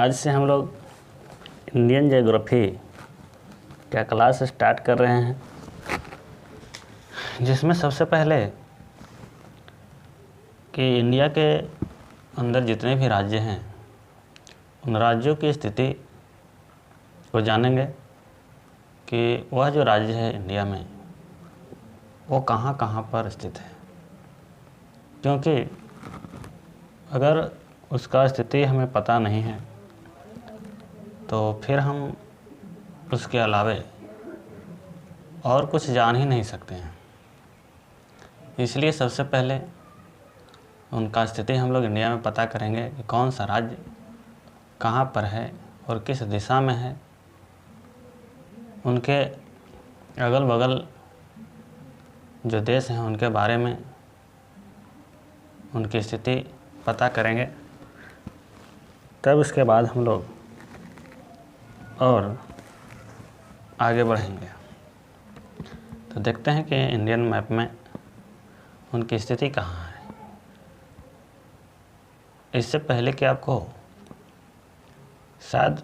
आज से हम लोग इंडियन ज्योग्राफी का क्लास स्टार्ट कर रहे हैं, जिसमें सबसे पहले कि इंडिया के अंदर जितने भी राज्य हैं उन राज्यों की स्थिति को जानेंगे कि वह जो राज्य है इंडिया में वो कहाँ कहाँ पर स्थित है। क्योंकि अगर उसका स्थिति हमें पता नहीं है तो फिर हम उसके अलावे और कुछ जान ही नहीं सकते हैं। इसलिए सबसे पहले उनका स्थिति हम लोग इंडिया में पता करेंगे कि कौन सा राज्य कहाँ पर है और किस दिशा में है। उनके अगल बगल जो देश हैं उनके बारे में उनकी स्थिति पता करेंगे, तब उसके बाद हम लोग और आगे बढ़ेंगे। तो देखते हैं कि इंडियन मैप में उनकी स्थिति कहाँ है। इससे पहले कि आपको शायद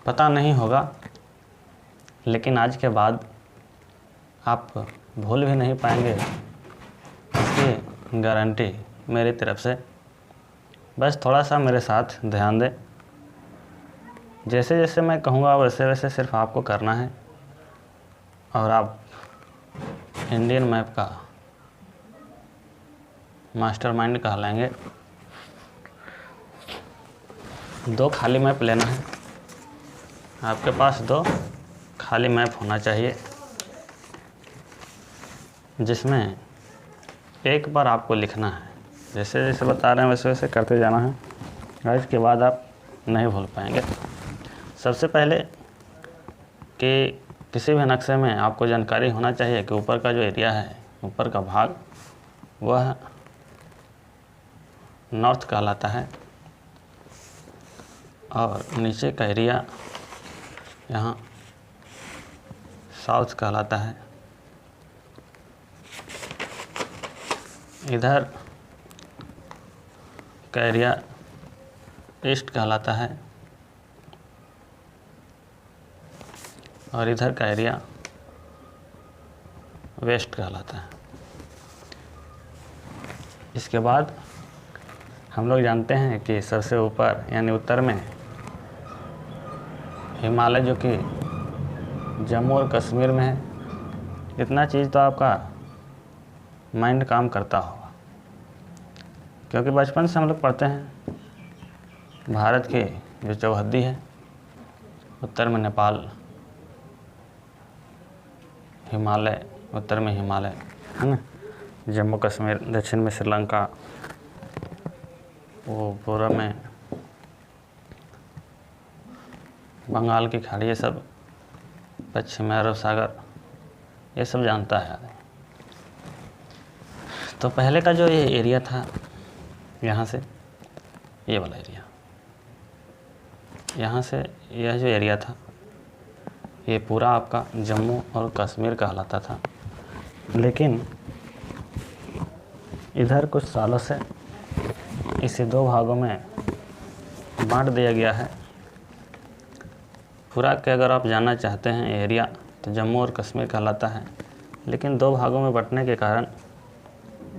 पता नहीं होगा, लेकिन आज के बाद आप भूल भी नहीं पाएंगे, इसकी गारंटी मेरी तरफ से। बस थोड़ा सा मेरे साथ ध्यान दें, जैसे जैसे मैं कहूँगा वैसे वैसे सिर्फ आपको करना है और आप इंडियन मैप का मास्टरमाइंड कहलाएंगे। 2 खाली मैप लेना है, आपके पास 2 खाली मैप होना चाहिए, जिसमें एक बार आपको लिखना है। जैसे जैसे बता रहे हैं वैसे वैसे करते जाना है। आज के बाद आप नहीं भूल पाएंगे। सबसे पहले कि किसी भी नक्शे में आपको जानकारी होना चाहिए कि ऊपर का जो एरिया है, ऊपर का भाग, वह नॉर्थ कहलाता है और नीचे का एरिया यहाँ साउथ कहलाता है। इधर का एरिया ईस्ट कहलाता है और इधर का एरिया वेस्ट कहलाता है। इसके बाद हम लोग जानते हैं कि सबसे ऊपर यानी उत्तर में हिमालय, जो कि जम्मू और कश्मीर में है। इतना चीज़ तो आपका माइंड काम करता होगा, क्योंकि बचपन से हम लोग पढ़ते हैं भारत की जो चौहद्दी है, उत्तर में नेपाल, हिमालय, उत्तर में हिमालय है ना, जम्मू कश्मीर, दक्षिण में श्रीलंका, वो पूर्व में बंगाल की खाड़ी, ये सब पश्चिम में अरब सागर, ये सब जानता है आदमी। तो पहले का जो ये एरिया था, यहाँ से ये वाला एरिया, यहाँ से यह जो एरिया था, ये पूरा आपका जम्मू और कश्मीर कहलाता था। लेकिन इधर कुछ सालों से इसे 2 भागों में बांट दिया गया है। पूरा के अगर आप जानना चाहते हैं एरिया तो जम्मू और कश्मीर कहलाता है, लेकिन 2 भागों में बंटने के कारण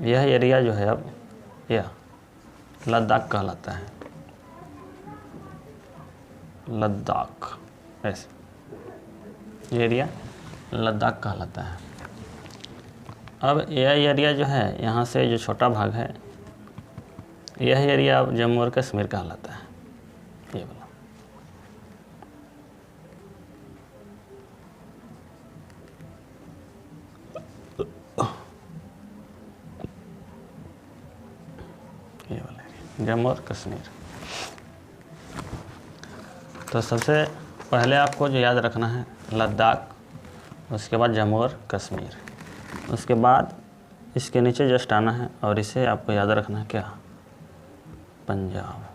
यह एरिया जो है अब यह लद्दाख कहलाता है। लद्दाख, ऐसे ये एरिया लद्दाख कहलाता है। अब यह एरिया जो है, यहाँ से जो छोटा भाग है, यह एरिया अब जम्मू और कश्मीर कहलाता है। ये वाला जम्मू और कश्मीर। तो सबसे पहले आपको जो याद रखना है लद्दाख, उसके बाद जम्मू और कश्मीर, उसके बाद इसके नीचे जस्ट आना है और इसे आपको याद रखना है क्या, पंजाब।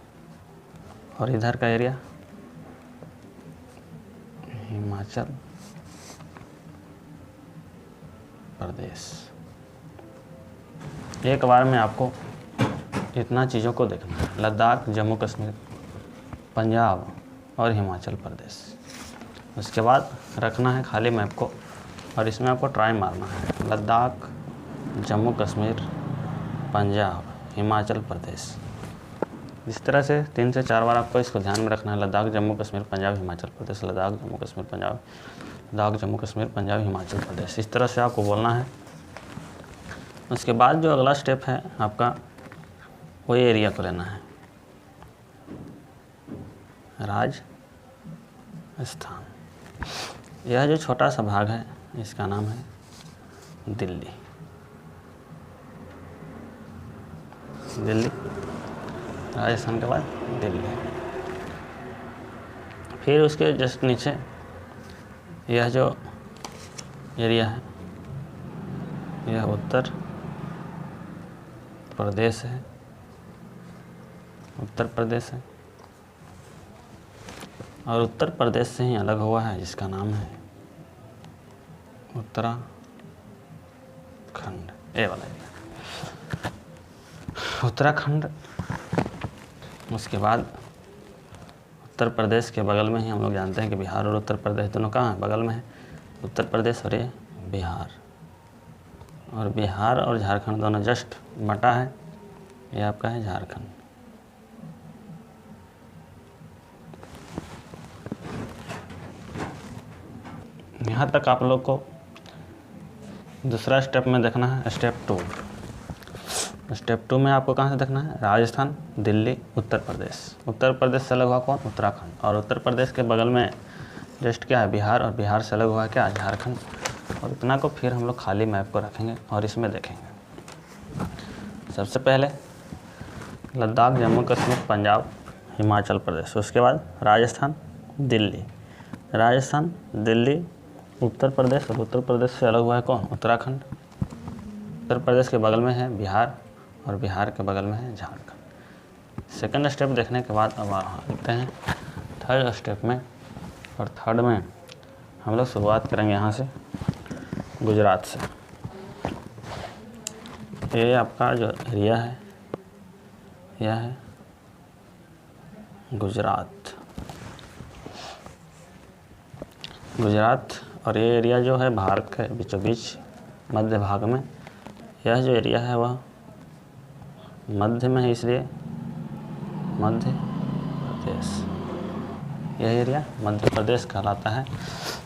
और इधर का एरिया हिमाचल प्रदेश। एक बार में आपको इतना चीज़ों को देखना है, लद्दाख, जम्मू कश्मीर, पंजाब और हिमाचल प्रदेश। उसके बाद रखना है खाली मैप को और इसमें आपको ट्राई मारना है, लद्दाख, जम्मू कश्मीर, पंजाब, हिमाचल प्रदेश। इस तरह से 3 से 4 बार आपको इसको ध्यान में रखना है, लद्दाख, जम्मू कश्मीर, पंजाब, हिमाचल प्रदेश, लद्दाख, जम्मू कश्मीर, पंजाब, लद्दाख, जम्मू कश्मीर, पंजाब, हिमाचल प्रदेश। इस तरह से आपको बोलना है। उसके बाद जो अगला स्टेप है आपका, वही एरिया को लेना है, राजस्थान। यह जो छोटा सा भाग है इसका नाम है दिल्ली। दिल्ली, राजस्थान के बाद दिल्ली। फिर उसके जस्ट नीचे यह जो एरिया है यह उत्तर प्रदेश है। उत्तर प्रदेश है और उत्तर प्रदेश से ही अलग हुआ है जिसका नाम है उत्तराखंड। ए वाला एरिया उत्तराखंड। उसके बाद उत्तर प्रदेश के बगल में ही हम लोग जानते हैं कि बिहार और उत्तर प्रदेश दोनों कहाँ हैं, बगल में है। उत्तर प्रदेश और ये बिहार, और बिहार और झारखंड दोनों जस्ट बटा है, ये आपका है झारखंड। यहाँ तक आप लोग को दूसरा स्टेप में देखना है, स्टेप 2। स्टेप 2 में आपको कहाँ से देखना है, राजस्थान, दिल्ली, उत्तर प्रदेश। उत्तर प्रदेश से अलग हुआ कौन, उत्तराखंड। और उत्तर प्रदेश के बगल में जस्ट क्या है, बिहार, और बिहार से अलग हुआ क्या, झारखंड। और इतना को फिर हम लोग खाली मैप को रखेंगे और इसमें देखेंगे। सबसे पहले लद्दाख, जम्मू कश्मीर, पंजाब, हिमाचल प्रदेश। उसके बाद राजस्थान, दिल्ली, राजस्थान, दिल्ली, उत्तर प्रदेश, और उत्तर प्रदेश से अलग हुआ है कौन, उत्तराखंड। उत्तर प्रदेश के बगल में है बिहार और बिहार के बगल में है झारखंड। सेकंड स्टेप देखने के बाद अब आते हैं थर्ड स्टेप में। और थर्ड में हम लोग शुरुआत करेंगे यहाँ से, गुजरात से। ये आपका जो एरिया है यह है गुजरात। गुजरात और ये एरिया जो है भारत के बीचों बीच मध्य भाग में, यह जो एरिया है वह मध्य में है, इसलिए मध्य प्रदेश। यह एरिया मध्य प्रदेश कहलाता है।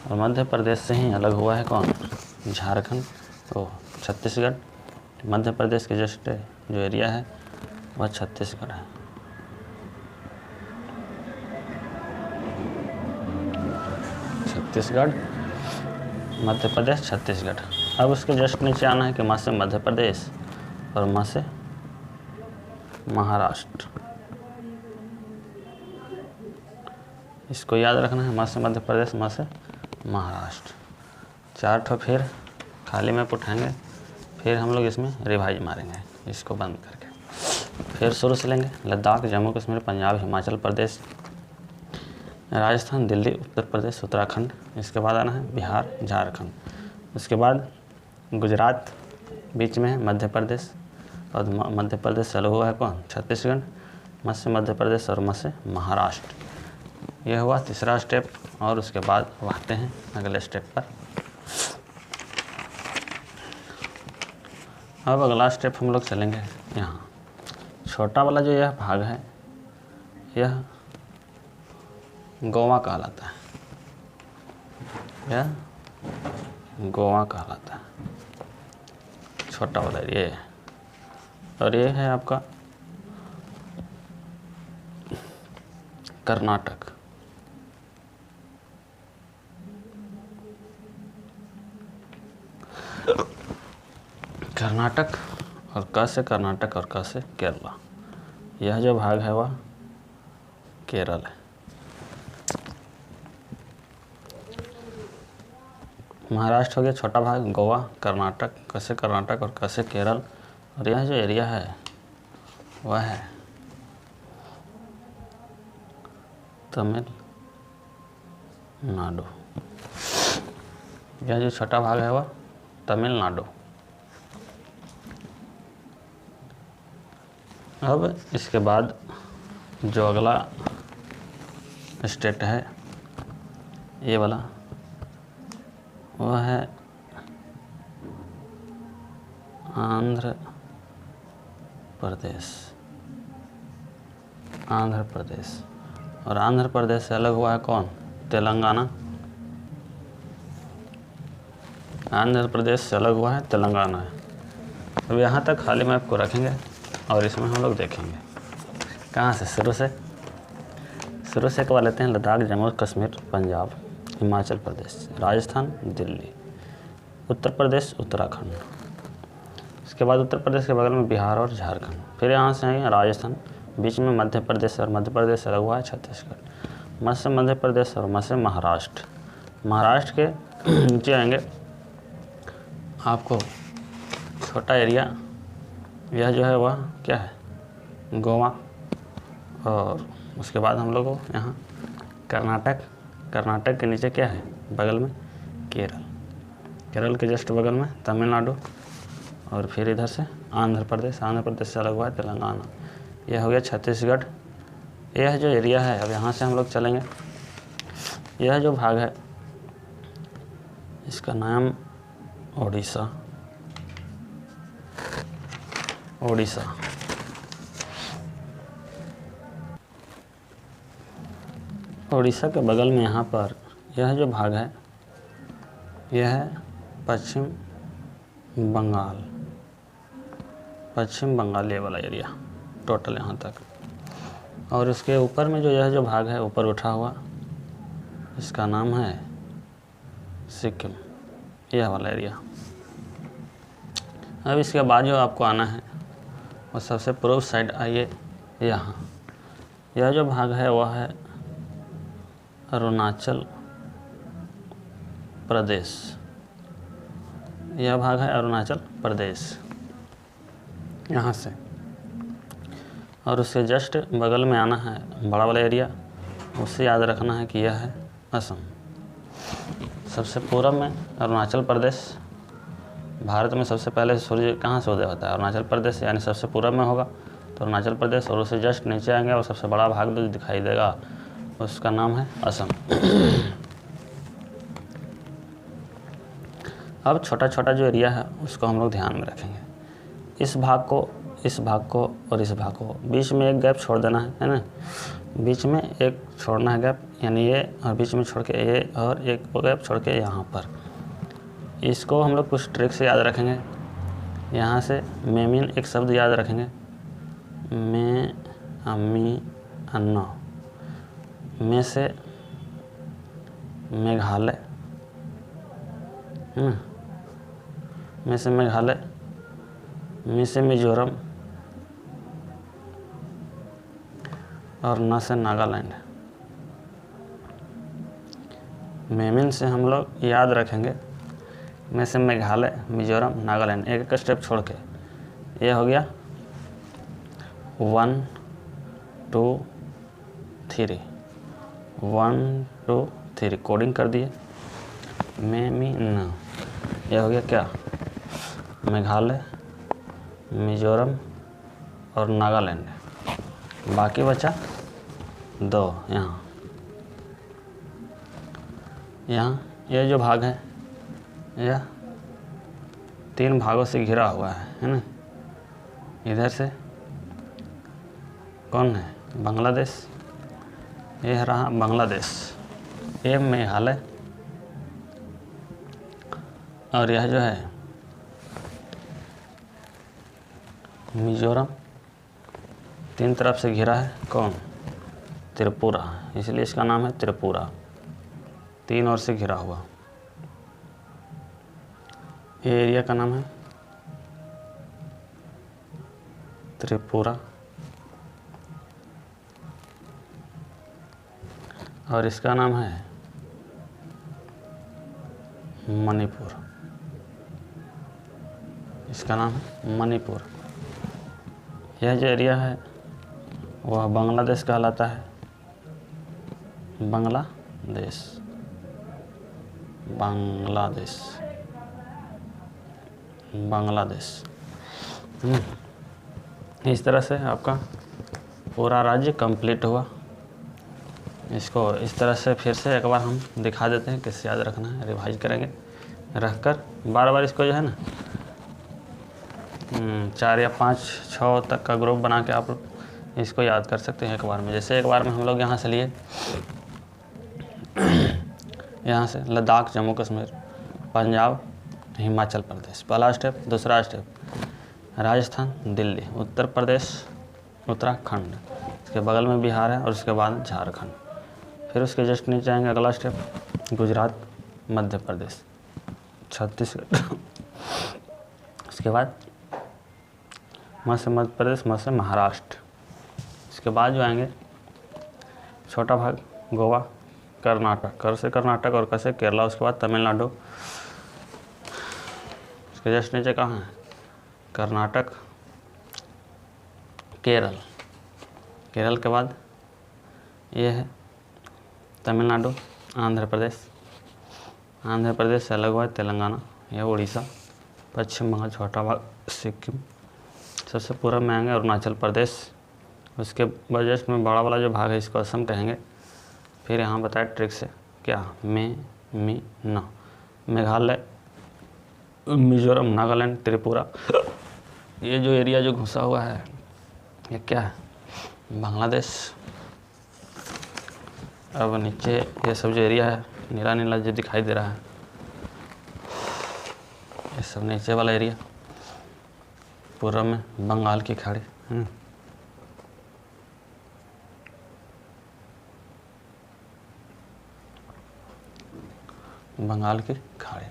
और मध्य प्रदेश से ही अलग हुआ है कौन, झारखंड, तो छत्तीसगढ़। मध्य प्रदेश के जस्ट जो एरिया है वह छत्तीसगढ़ है। छत्तीसगढ़, मध्य प्रदेश, छत्तीसगढ़। अब उसके जस्ट नीचे आना है कि म से मध्य प्रदेश और म से महाराष्ट्र। इसको याद रखना है, म से मध्य प्रदेश, म से महाराष्ट्र। 4 ठो फिर खाली में उठाएंगे, फिर हम लोग इसमें रिवाइज मारेंगे इसको बंद करके। फिर शुरू से लेंगे, लद्दाख, जम्मू कश्मीर, पंजाब, हिमाचल प्रदेश, राजस्थान, दिल्ली, उत्तर प्रदेश, उत्तराखंड। इसके बाद आना है बिहार, झारखंड। उसके बाद गुजरात बीच में है, मध्य प्रदेश, और मध्य प्रदेश से अलग हुआ है कौन, छत्तीसगढ़। म से मध्य प्रदेश और म से महाराष्ट्र। यह हुआ तीसरा स्टेप। और उसके बाद बढ़ते हैं अगले स्टेप पर। अब अगला स्टेप हम लोग चलेंगे यहाँ, छोटा वाला जो यह भाग है यह गोवा कहलाता है। यह गोवा कहलाता है, छोटा वाला ये है। और ये है आपका कर्नाटक। कर्नाटक और क से कर्नाटक और क से केरला। यह जो भाग है वह केरल है। महाराष्ट्र हो गया छोटा भाग, गोवा, कर्नाटक, क से कर्नाटक और क से केरल। और यह जो एरिया है वह है तमिलनाडु। यह जो छोटा भाग है वह तमिलनाडु। अब इसके बाद जो अगला स्टेट है ये वाला, वह है आंध्र प्रदेश। आंध्र प्रदेश, और आंध्र प्रदेश से अलग हुआ है कौन? तेलंगाना। आंध्र प्रदेश से अलग हुआ है तेलंगाना है। अब यहाँ तक खाली मैप को रखेंगे और इसमें हम लोग देखेंगे कहाँ से शुरू से करवा लेते हैं। लद्दाख, जम्मू कश्मीर, पंजाब, हिमाचल प्रदेश, राजस्थान, दिल्ली, उत्तर प्रदेश, उत्तराखंड। इसके बाद उत्तर प्रदेश के बगल में बिहार और झारखंड। फिर यहाँ से आएंगे राजस्थान, बीच में मध्य प्रदेश, और मध्य प्रदेश से अलग हुआ है छत्तीसगढ़। मध्य प्रदेश और मध्य महाराष्ट्र। महाराष्ट्र के नीचे आएंगे आपको छोटा एरिया, यह जो है वह क्या है? गोवा। और उसके बाद हम लोग को यहाँ कर्नाटक के नीचे क्या है? बगल में केरल के जस्ट बगल में तमिलनाडु, और फिर इधर से आंध्र प्रदेश से अलग हुआ है तेलंगाना। यह हो गया छत्तीसगढ़। यह जो एरिया है, अब यहाँ से हम लोग चलेंगे, यह जो भाग है इसका नाम ओडिशा। ओडिशा के बगल में यहाँ पर यह जो भाग है यह है पश्चिम बंगाल, ये वाला एरिया टोटल यहाँ तक। और इसके ऊपर में जो यह जो भाग है ऊपर उठा हुआ, इसका नाम है सिक्किम, यह वाला एरिया। अब इसके बाद जो आपको आना है और सबसे पूर्व साइड आइए, यहाँ यह जो भाग है वह है अरुणाचल प्रदेश। यह भाग है अरुणाचल प्रदेश यहाँ से। और उसके जस्ट बगल में आना है बड़ा वाला एरिया, उससे याद रखना है कि यह है असम। सबसे पूर्व में अरुणाचल प्रदेश। भारत में सबसे पहले सूर्य कहाँ से उदय होता है? अरुणाचल प्रदेश से, यानी सबसे पूर्व में होगा तो अरुणाचल प्रदेश। और उससे जस्ट नीचे आएंगे और सबसे बड़ा भाग जो दिखाई देगा उसका नाम है असम। अब छोटा छोटा जो एरिया है उसको हम लोग ध्यान में रखेंगे। इस भाग को और इस भाग को बीच में एक गैप छोड़ देना है ना? बीच में एक छोड़ना है गैप, यानी ये, और बीच में छोड़ के ये, और एक गैप छोड़ के यहाँ पर। इसको हम लोग कुछ ट्रिक से याद रखेंगे। यहाँ से मेमिन एक शब्द याद रखेंगे, में, अम्मी, अन्ना। में से मेघालय, है ना? में से मेघालय, में से मिजोरम, और न से नागालैंड। मेमिन से हम लोग याद रखेंगे, में से मेघालय, मिजोरम, नागालैंड, एक एक स्टेप छोड़ के। ये हो गया 1 2 3, 1 2 3 कोडिंग कर दिए। मेमिन, यह हो गया क्या? मेघालय, मिजोरम और नागालैंड। बाकी बचा 2 यहाँ यह जो भाग है यह 3 भागों से घिरा हुआ है ना? इधर से कौन है? बांग्लादेश। यह रहा बांग्लादेश, ये मेघालय, और यह जो है मिजोरम। 3 तरफ से घिरा है कौन? त्रिपुरा, इसलिए इसका नाम है त्रिपुरा। 3 ओर से घिरा हुआ ये एरिया का नाम है त्रिपुरा। और इसका नाम है मणिपुर। इसका नाम है मणिपुर। यह जो एरिया है वह बांग्लादेश कहलाता है। बांग्लादेश इस तरह से आपका पूरा राज्य कंप्लीट हुआ। इसको इस तरह से फिर से एक बार हम दिखा देते हैं, किससे याद रखना है, रिवाइज करेंगे, रखकर बार बार इसको जो है ना 4 या 5 6 तक का ग्रुप बना के आप इसको याद कर सकते हैं एक बार में। जैसे एक बार में हम लोग यहाँ से लिए, यहाँ से लद्दाख, जम्मू कश्मीर, पंजाब, हिमाचल प्रदेश, पहला स्टेप। दूसरा स्टेप राजस्थान, दिल्ली, उत्तर प्रदेश, उत्तराखंड, इसके बगल में बिहार है, और उसके बाद झारखंड। फिर उसके जस्ट नीचे आएंगे, अगला स्टेप गुजरात, मध्य प्रदेश, छत्तीसगढ़, उसके बाद मध्य प्रदेश, मध्य महाराष्ट्र। इसके बाद जो आएंगे छोटा भाग गोवा, कर्नाटक, कर से कर्नाटक और कैसे केरला, उसके बाद तमिलनाडु। इसके जस्ट नीचे कहाँ है, कर्नाटक, केरल, केरल के बाद ये है तमिलनाडु, आंध्र प्रदेश, आंध्र प्रदेश से अलग हुआ है तेलंगाना, यह उड़ीसा, पश्चिम बंगाल, छोटा भाग सिक्किम, सबसे पूर्व में आएंगे अरुणाचल प्रदेश। उसके बजट में बड़ा वाला जो भाग है इसको असम कहेंगे। फिर यहाँ बताया ट्रिक से क्या, न, मेघालय, मिजोरम, नागालैंड, त्रिपुरा। ये जो एरिया जो घुसा हुआ है ये क्या है, बांग्लादेश। अब नीचे ये सब जो एरिया है नीला नीला जो दिखाई दे रहा है, ये सब नीचे वाला एरिया, पूर्व में बंगाल की खाड़ी, बंगाल की खाड़ी,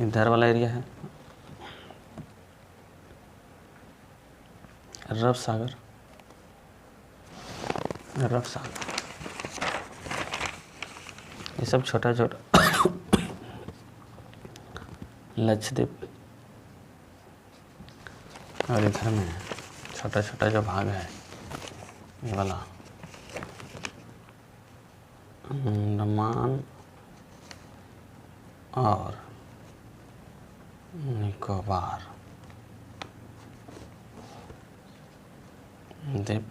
इधर वाला एरिया है अरब सागर, अरब सागर। ये सब छोटा छोटा लक्षद्वीप, और इधर में छोटा छोटा जो भाग है ये वाला अंडमान और निकोबार द्वीप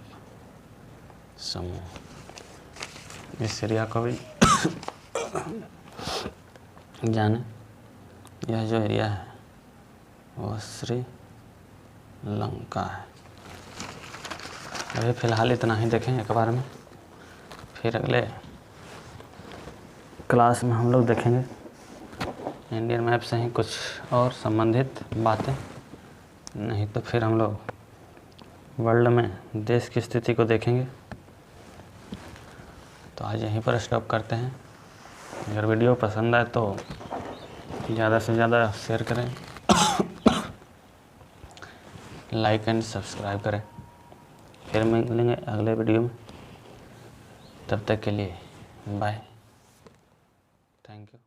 समूह। इस एरिया को भी जाने। यह जो एरिया है वो श्रीलंका है। अभी फ़िलहाल इतना ही देखें एक बार में, फिर अगले क्लास में हम लोग देखेंगे इंडियन मैप से ही कुछ और संबंधित बातें, नहीं तो फिर हम लोग वर्ल्ड में देश की स्थिति को देखेंगे। तो आज यहीं पर स्टॉप करते हैं। अगर वीडियो पसंद आए तो ज़्यादा से ज़्यादा शेयर करें, लाइक एंड सब्सक्राइब करें। फिर मिलेंगे अगले वीडियो में, तब तक के लिए बाय, थैंक यू।